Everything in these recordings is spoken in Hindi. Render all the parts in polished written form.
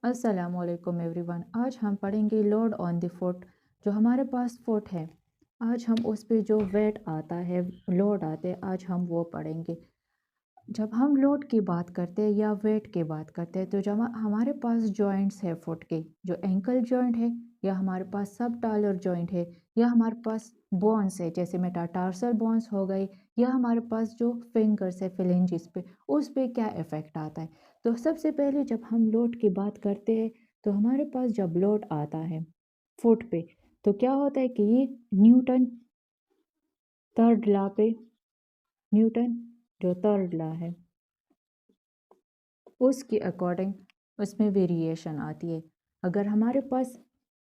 अस्सलामुअलैकुम एवरीवन। आज हम पढ़ेंगे लोड ऑन द फुट। जो हमारे पास फुट है, आज हम उस पे जो वेट आता है, लोड आते हैं, आज हम वो पढ़ेंगे। जब हम लोड की बात करते हैं या वेट की बात करते हैं, तो जब हमारे पास जॉइंट्स है फुट के, जो एंकल जॉइंट है, या हमारे पास सब टालर जॉइंट है, या हमारे पास बोन्स है जैसे मेटाटार्सल बोन्स हो गई, या हमारे पास जो फिंगर्स है फिलेंजिस पे, उस पे क्या इफ़ेक्ट आता है। तो सबसे पहले जब हम लोड की बात करते हैं, तो हमारे पास जब लोड आता है फुट पे, तो क्या होता है कि ये न्यूटन थर्ड लॉ पे, न्यूटन जो थर्ड लॉ है उसके अकॉर्डिंग उसमें वेरिएशन आती है। अगर हमारे पास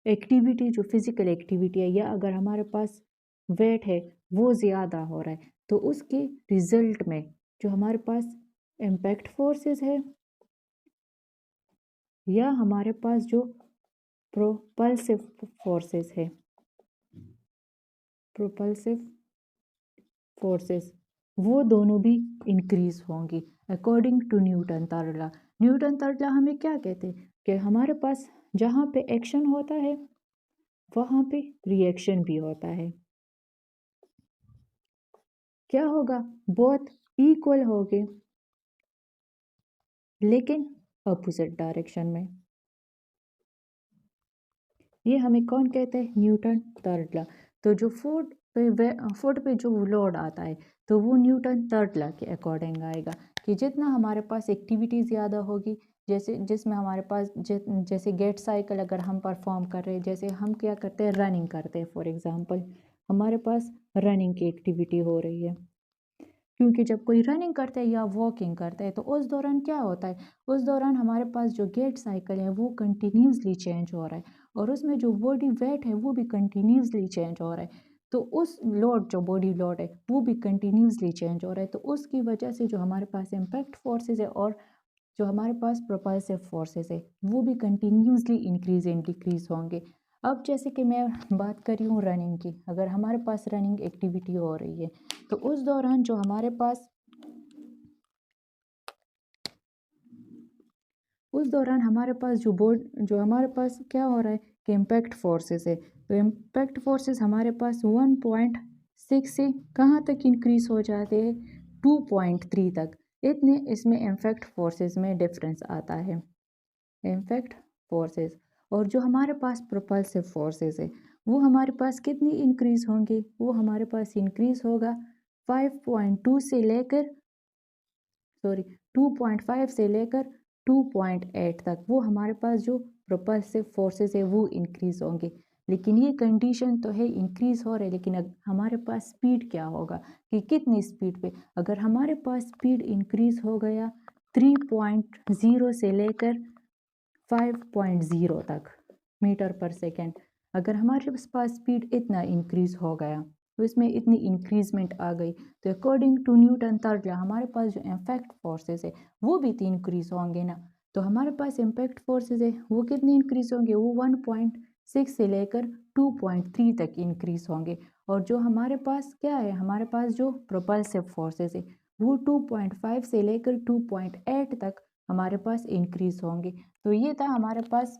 एक्टिविटी जो फिज़िकल एक्टिविटी है, या अगर हमारे पास वेट है वो ज़्यादा हो रहा है, तो उसके रिज़ल्ट में जो हमारे पास इम्पैक्ट फोर्सेस है, या हमारे पास जो प्रोपल्सिव फोर्सेस है, प्रोपल्सिव फोर्सेस, वो दोनों भी इंक्रीज होंगी according to Newton third law. Newton third law हमें क्या कहते हैं कि हमारे पास जहाँ पे एक्शन होता है वहाँ पे रिएक्शन भी होता है। क्या होगा, बहुत इक्वल होंगे लेकिन अपोजिट डायरेक्शन में। ये हमें कौन कहते हैं, न्यूटन थर्ड लॉ। तो जो फुट पे जो लोड आता है, तो वो न्यूटन थर्ड लॉ के अकॉर्डिंग आएगा कि जितना हमारे पास एक्टिविटी ज़्यादा होगी, जैसे जिसमें हमारे पास जैसे गेट साइकिल अगर हम परफॉर्म कर रहे हैं, जैसे हम क्या करते हैं, रनिंग करते हैं फॉर एग्ज़ाम्पल, हमारे पास रनिंग की एक्टिविटी हो रही है, क्योंकि जब कोई रनिंग करता है या वॉकिंग करता है, तो उस दौरान क्या होता है, उस दौरान हमारे पास जो गेट साइकिल है वो कंटिन्यूसली चेंज हो रहा है, और उसमें जो बॉडी वेट है वो भी कंटिन्यूसली चेंज हो रहा है। तो उस लोड जो बॉडी लोड है वो भी कंटिन्यूसली चेंज हो रहा है, तो उसकी वजह से जो हमारे पास इम्पैक्ट फोर्सेस है और जो हमारे पास प्रोपल्सिव फोर्सेस है वो भी कंटिन्यूसली इंक्रीज एंड डिक्रीज होंगे। अब जैसे कि मैं बात कर रही हूँ रनिंग की, अगर हमारे पास रनिंग एक्टिविटी हो रही है, तो उस दौरान हमारे पास जो हमारे पास क्या हो रहा है कि इम्पैक्ट फोर्सेस है, तो इम्पैक्ट फोर्सेस हमारे पास 1.6 से कहाँ तक इंक्रीज हो जाते हैं, 2.3 तक। इतने इसमें इम्पैक्ट फोर्सेस में डिफरेंस आता है, इम्पैक्ट फोर्सेस। और जो हमारे पास प्रोपल्सिव फोर्सेस है वो हमारे पास कितनी इंक्रीज होंगे, वो हमारे पास इंक्रीज होगा 5.2 से लेकर, सॉरी, 2.5 से लेकर 2.8 तक, वो हमारे पास जो प्रोपल्सिव फोर्सेस है वो इंक्रीज होंगे। लेकिन ये कंडीशन तो है इंक्रीज हो रहे हैं, लेकिन हमारे पास स्पीड क्या होगा कि कितनी स्पीड पे, अगर हमारे पास स्पीड इंक्रीज हो गया 3.0 से लेकर 5.0 तक मीटर पर सेकेंड, अगर हमारे पास स्पीड इतना इंक्रीज हो गया, तो इसमें इतनी इंक्रीजमेंट आ गई, तो according to Newton third law हमारे पास जो इम्पैक्ट फोर्सेस है वो भी तो इंक्रीज होंगे ना। तो हमारे पास इम्पैक्ट फोर्सेस है वो कितने इंक्रीज होंगे, वो 1.6 से लेकर 2.3 तक इंक्रीज होंगे। और जो हमारे पास क्या है, हमारे पास जो प्रोपल्सिव फोर्सेस है वो 2.5 से लेकर 2.8 तक हमारे पास इंक्रीज होंगे। तो ये था हमारे पास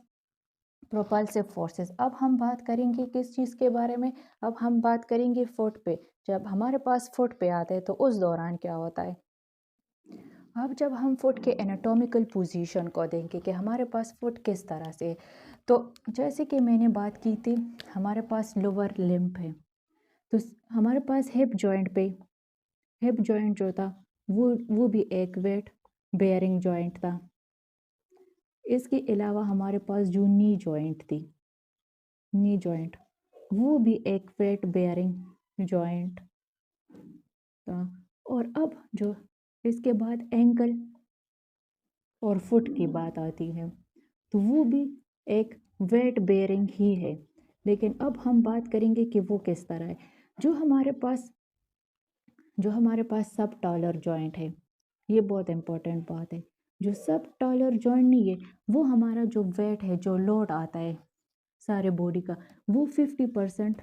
प्रोपल्सिव फोर्सेस। अब हम बात करेंगे किस चीज़ के बारे में, अब हम बात करेंगे फुट पे। जब हमारे पास फुट पे आते हैं तो उस दौरान क्या होता है, अब जब हम फुट के एनाटॉमिकल पोजीशन को देंगे कि हमारे पास फुट किस तरह से है, तो जैसे कि मैंने बात की थी, हमारे पास लोअर लिम्ब है, तो हमारे पास हिप जॉइंट पे, हिप जॉइंट जो था वो भी एक वेट बेयरिंग जॉइंट था। इसके अलावा हमारे पास जो नी जॉइंट थी, नी जॉइंट, वो भी एक वेट बेयरिंग जॉइंट था। और अब जो इसके बाद एंकल और फुट की बात आती है, तो वो भी एक वेट बेयरिंग ही है। लेकिन अब हम बात करेंगे कि वो किस तरह है। जो हमारे पास जो हमारे पास सब टॉलर जॉइंट है, ये बहुत इंपॉर्टेंट बात है। जो सब टॉलर जॉइंट नहीं है, वो हमारा जो वेट है, जो लोड आता है सारे बॉडी का, वो 50%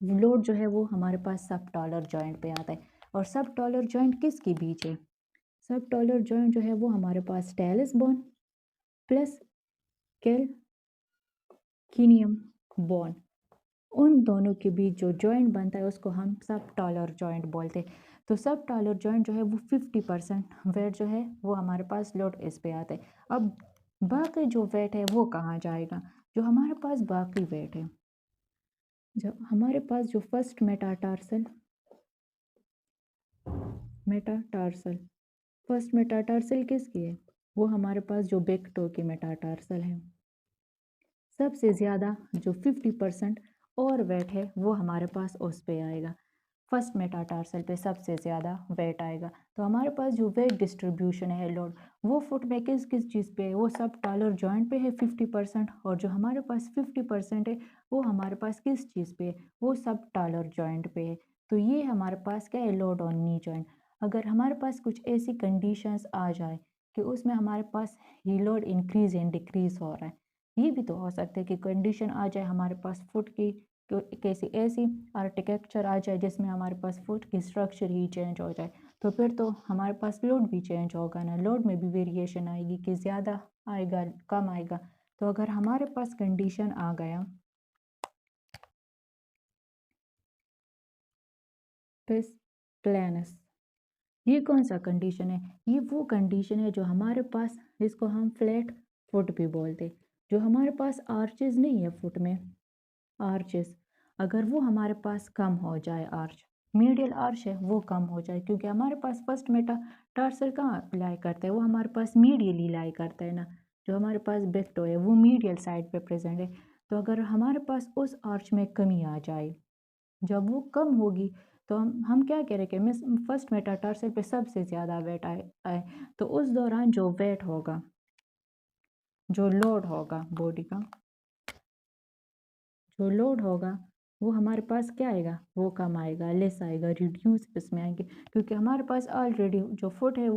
लोड जो है वो हमारे पास सब टॉलर जॉइंट पे आता है। और सब टॉलर जॉइंट किसके बीच है, सब टॉलर जॉइंट जो है वो हमारे पास टेलिस बोन प्लस कैल्किनियम बोन, उन दोनों के बीच जो जॉइंट बनता है उसको हम सब टॉलर जॉइंट बोलते हैं। तो सब टॉलर जॉइंट जो है वो 50% वेट जो है वो हमारे पास लोड इस पे आता है। अब बाकी जो वेट है वो कहाँ जाएगा? जो हमारे पास बाकी वेट है, जब हमारे पास जो फर्स्ट मेटाटार्सल फर्स्ट मेटाटार्सल किसकी है? वो हमारे पास जो बिग टो की मेटाटार्सल है। सबसे ज़्यादा जो 50% और वेट है वो हमारे पास उस पे आएगा। फर्स्ट मेटाटार्सल पे सबसे ज़्यादा वेट आएगा। तो हमारे पास जो वेट डिस्ट्रीब्यूशन है लोड, वो फुट में किस किस चीज़ पे है? वो सब टॉलर जॉइंट पे है 50%, और जो हमारे पास 50% है वो हमारे पास किस चीज़ पे है? वो सब टॉलर जॉइंट पे है। तो ये हमारे पास क्या है? Load on knee joint. अगर हमारे पास कुछ ऐसी कंडीशंस आ जाए कि उसमें हमारे पास ये लोड इंक्रीज एंड डिक्रीज हो रहा है, ये भी तो हो सकता है कि कंडीशन आ जाए हमारे पास फुट की, तो कैसी ऐसी आर्किटेक्चर आ जाए जिसमें हमारे पास फुट की स्ट्रक्चर ही चेंज हो जाए, तो फिर तो हमारे पास लोड भी चेंज होगा ना, लोड में भी वेरिएशन आएगी कि ज़्यादा आएगा कम आएगा। तो अगर हमारे पास कंडीशन आ गया पिस प्लानस, ये कौन सा कंडीशन है? ये वो कंडीशन है जो हमारे पास, जिसको हम फ्लैट फुट भी बोलते, जो हमारे पास आर्चेस नहीं है फुट में, आर्चेस अगर वो हमारे पास कम हो जाए, आर्च मीडियल आर्च है वो कम हो जाए, क्योंकि हमारे पास फर्स्ट मेटाटार्सल कहाँ लाई करता है? वो हमारे पास मीडियली लाई करता है ना। जो हमारे पास बिग टो है वो मीडियल साइड पे प्रेजेंट है। तो अगर हमारे पास उस आर्च में कमी आ जाए, जब वो कम होगी, तो हम क्या कह रहे कि मिस फर्स्ट मेटाटार्सल पे सबसे ज़्यादा वेट आए, तो उस दौरान जो वेट होगा, जो लोड होगा बॉडी का, जो लोड होगा वो हमारे पास क्या आएगा? वो कम आएगा, लेस आएगा, रिड्यूस इसमें आएंगे, क्योंकि हमारे पास ऑलरेडी जो फुट है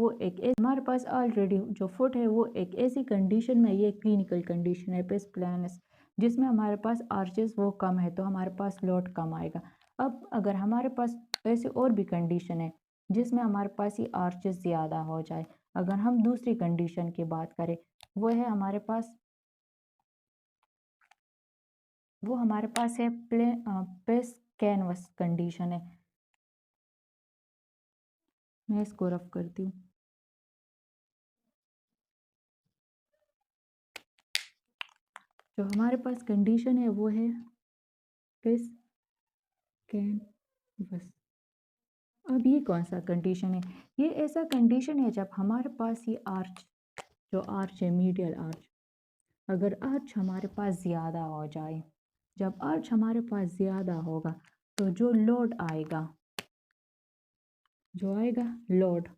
वो एक ऐसी कंडीशन में, ये क्लिनिकल कंडीशन है पिस प्लानस, जिसमें हमारे पास आर्चेस वो कम है, तो हमारे पास लोड कम आएगा। अब अगर हमारे पास ऐसे और भी कंडीशन है जिसमें हमारे पास ये आर्चेस ज़्यादा हो जाए, अगर हम दूसरी कंडीशन की बात करें, वो है हमारे पास है पेस कैनवस कंडीशन है। मैं इसको रफ करती हूँ। जो हमारे पास कंडीशन है वो है पेस कैनवस। अब ये कौन सा कंडीशन है? ये ऐसा कंडीशन है जब हमारे पास ये आर्च, जो आर्च है मीडियल आर्च, अगर आर्च हमारे पास ज़्यादा हो जाए, जब आर्च हमारे पास ज़्यादा होगा तो जो लोड आएगा, लोड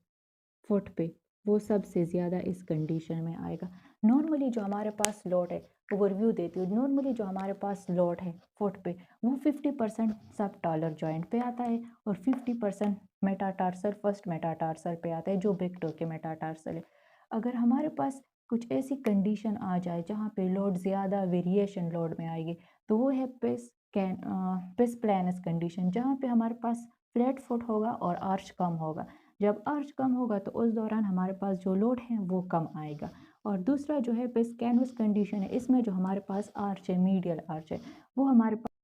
फुट पे, वो सबसे ज़्यादा इस कंडीशन में आएगा। नॉर्मली जो हमारे पास लोड है, ओवरव्यू देती हूँ, नॉर्मली जो हमारे पास लोड है फुट पे, वो 50% सब टॉलर जॉइंट पे आता है और 50% मेटाटार्सल फर्स्ट मेटाटार्सल पे आता है, जो बिग टो के मेटाटार्सल है। अगर हमारे पास कुछ ऐसी कंडीशन आ जाए जहाँ पे लोड ज़्यादा वेरिएशन लोड में आएगी, तो वो है पिस प्लानस कंडीशन, जहाँ पे हमारे पास फ्लैट फुट होगा और आर्च कम होगा। जब आर्च कम होगा तो उस दौरान हमारे पास जो लोड है वो कम आएगा। और दूसरा जो है पिस कैनवस कंडीशन है, इसमें जो हमारे पास आर्च है, मीडियल आर्च है, वो हमारे पास